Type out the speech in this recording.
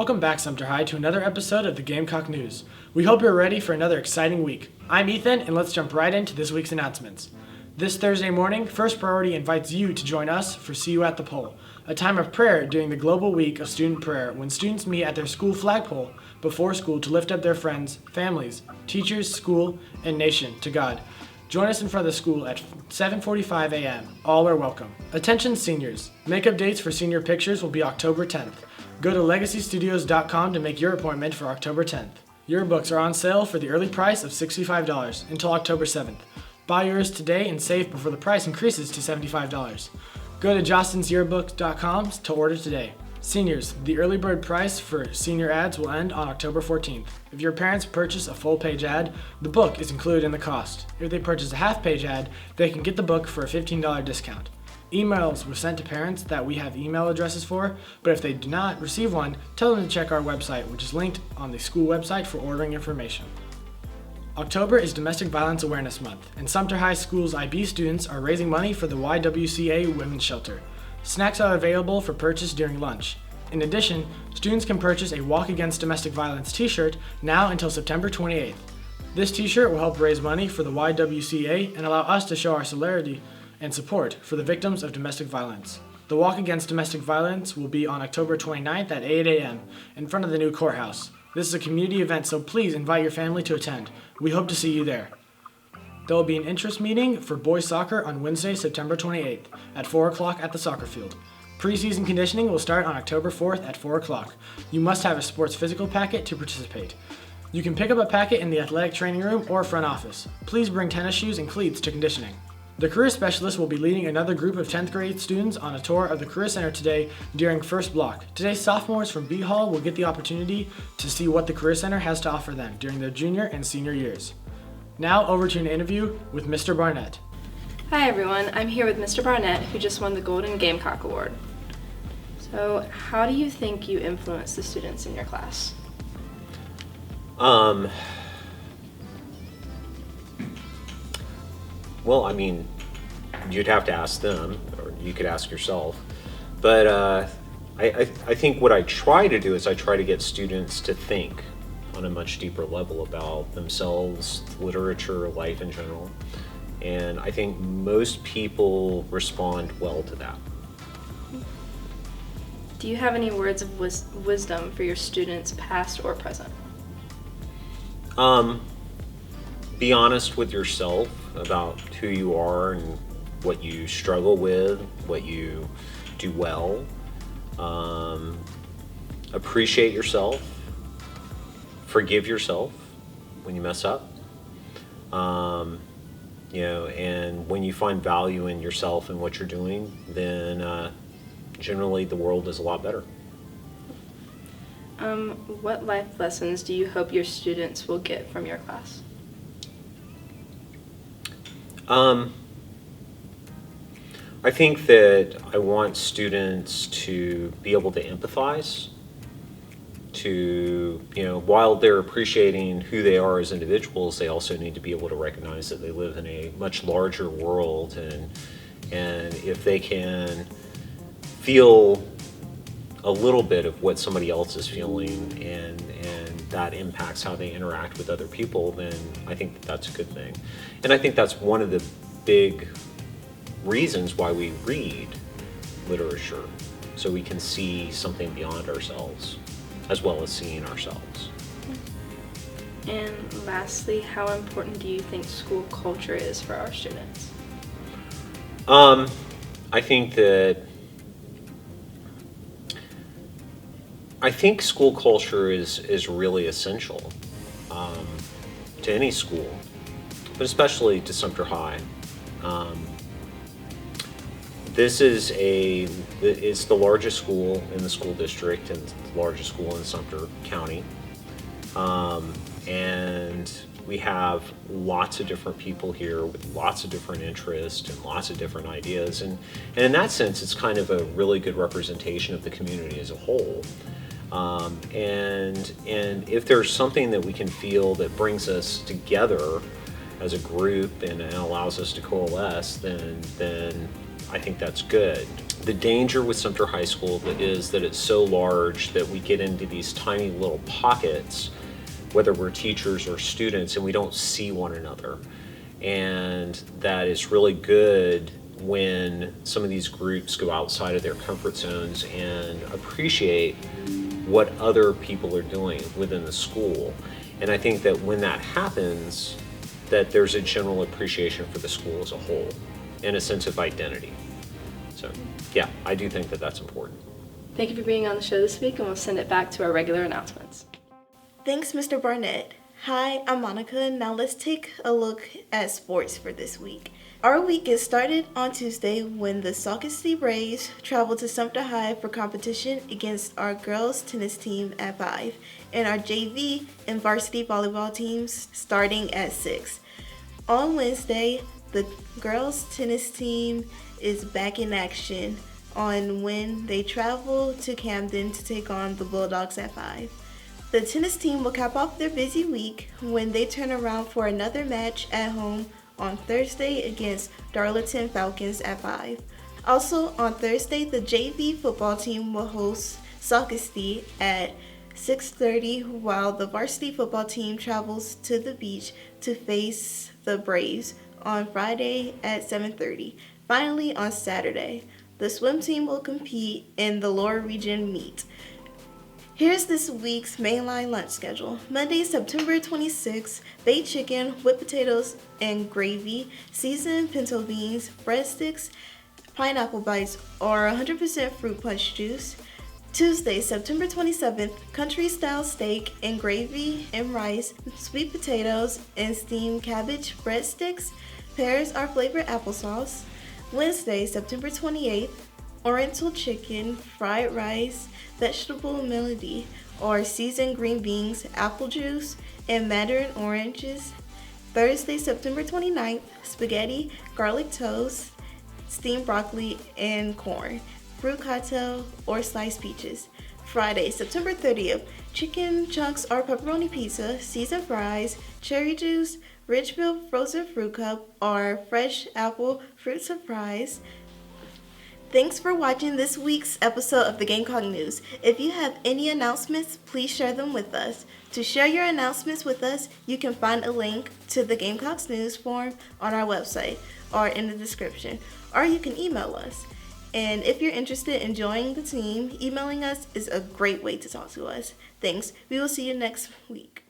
Welcome back, Sumter High, to another episode of the Gamecock News. We hope you're ready for another exciting week. I'm Ethan, and let's jump right into this week's announcements. This Thursday morning, First Priority invites you to join us for See You at the Pole, a time of prayer during the Global Week of Student Prayer when students meet at their school flagpole before school to lift up their friends, families, teachers, school, and nation to God. Join us in front of the school at 7:45 a.m. All are welcome. Attention seniors. Makeup dates for senior pictures will be October 10th. Go to legacystudios.com to make your appointment for October 10th. Yearbooks are on sale for the early price of $65 until October 7th. Buy yours today and save before the price increases to $75. Go to jostinsyearbook.com to order today. Seniors, the early bird price for senior ads will end on October 14th. If your parents purchase a full-page ad, the book is included in the cost. If they purchase a half-page ad, they can get the book for a $15 discount. Emails were sent to parents that we have email addresses for, but if they do not receive one, tell them to check our website, which is linked on the school website for ordering information. October is Domestic Violence Awareness Month, and Sumter High School's IB students are raising money for the YWCA Women's Shelter. Snacks are available for purchase during lunch. In addition, students can purchase a Walk Against Domestic Violence t-shirt now until September 28th. This t-shirt will help raise money for the YWCA and allow us to show our solidarity and support for the victims of domestic violence. The Walk Against Domestic Violence will be on October 29th at 8 a.m. in front of the new courthouse. This is a community event, so please invite your family to attend. We hope to see you there. There will be an interest meeting for boys soccer on Wednesday, September 28th at 4 o'clock at the soccer field. Preseason conditioning will start on October 4th at 4 o'clock. You must have a sports physical packet to participate. You can pick up a packet in the athletic training room or front office. Please bring tennis shoes and cleats to conditioning. The Career Specialist will be leading another group of 10th grade students on a tour of the Career Center today during first block. Today, sophomores from B Hall will get the opportunity to see what the Career Center has to offer them during their junior and senior years. Now over to an interview with Mr. Barnett. Hi everyone, I'm here with Mr. Barnett, who just won the Golden Gamecock Award. So, how do you think you influence the students in your class? Well, I mean, you'd have to ask them, or you could ask yourself. But I think what I try to do is I try to get students to think on a much deeper level about themselves, literature, life in general. And I think most people respond well to that. Do you have any words of wisdom for your students, past or present? Be honest with yourself about who you are and what you struggle with, what you do well. Appreciate yourself. Forgive yourself when you mess up. And when you find value in yourself and what you're doing, then generally the world is a lot better. What life lessons do you hope your students will get from your class? I think that I want students to be able to empathize, to, while they're appreciating who they are as individuals, they also need to be able to recognize that they live in a much larger world, and if they can feel a little bit of what somebody else is feeling and that impacts how they interact with other people, then I think that's a good thing. And I think that's one of the big reasons why we read literature, so we can see something beyond ourselves as well as seeing ourselves. And lastly, how important do you think school culture is for our students? I think school culture is really essential to any school, but especially to Sumter High. This is it's the largest school in the school district and the largest school in Sumter County. And we have lots of different people here with lots of different interests and lots of different ideas. And in that sense, it's kind of a really good representation of the community as a whole. And if there's something that we can feel that brings us together as a group and allows us to coalesce, then I think that's good. The danger with Sumter High School is that it's so large that we get into these tiny little pockets, whether we're teachers or students, and we don't see one another. And that is really good when some of these groups go outside of their comfort zones and appreciate what other people are doing within the school. And I think that when that happens, that there's a general appreciation for the school as a whole and a sense of identity. So yeah, I do think that that's important. Thank you for being on the show this week, and we'll send it back to our regular announcements. Thanks, Mr. Barnett. Hi, I'm Monica. Now let's take a look at sports for this week. Our week is started on Tuesday when the Saucony Braves travel to Sumter High for competition against our girls tennis team at 5 and our JV and varsity volleyball teams starting at 6. On Wednesday, the girls tennis team is back in action on when they travel to Camden to take on the Bulldogs at 5. The tennis team will cap off their busy week when they turn around for another match at home on Thursday against Darlington Falcons at 5. Also on Thursday, the JV football team will host Saucony at 6:30 while the varsity football team travels to the beach to face the Braves on Friday at 7:30. Finally, on Saturday, the swim team will compete in the lower region meet. Here's this week's mainline lunch schedule. Monday, September 26th, baked chicken, whipped potatoes and gravy, seasoned pinto beans, breadsticks, pineapple bites, or 100% fruit punch juice. Tuesday, September 27th, country-style steak and gravy and rice, sweet potatoes and steamed cabbage breadsticks. Pears are flavored applesauce. Wednesday, September 28th, oriental chicken, fried rice, vegetable melody, or seasoned green beans, apple juice, and mandarin oranges. Thursday, September 29th, spaghetti, garlic toast, steamed broccoli, and corn, fruit cocktail, or sliced peaches. Friday, September 30th, chicken chunks or pepperoni pizza, seasoned fries, cherry juice, Ridgeville frozen fruit cup, or fresh apple fruit surprise. Thanks for watching this week's episode of the Gamecock News. If you have any announcements, please share them with us. To share your announcements with us, you can find a link to the Gamecocks News form on our website or in the description, or you can email us. And if you're interested in joining the team, emailing us is a great way to talk to us. Thanks. We will see you next week.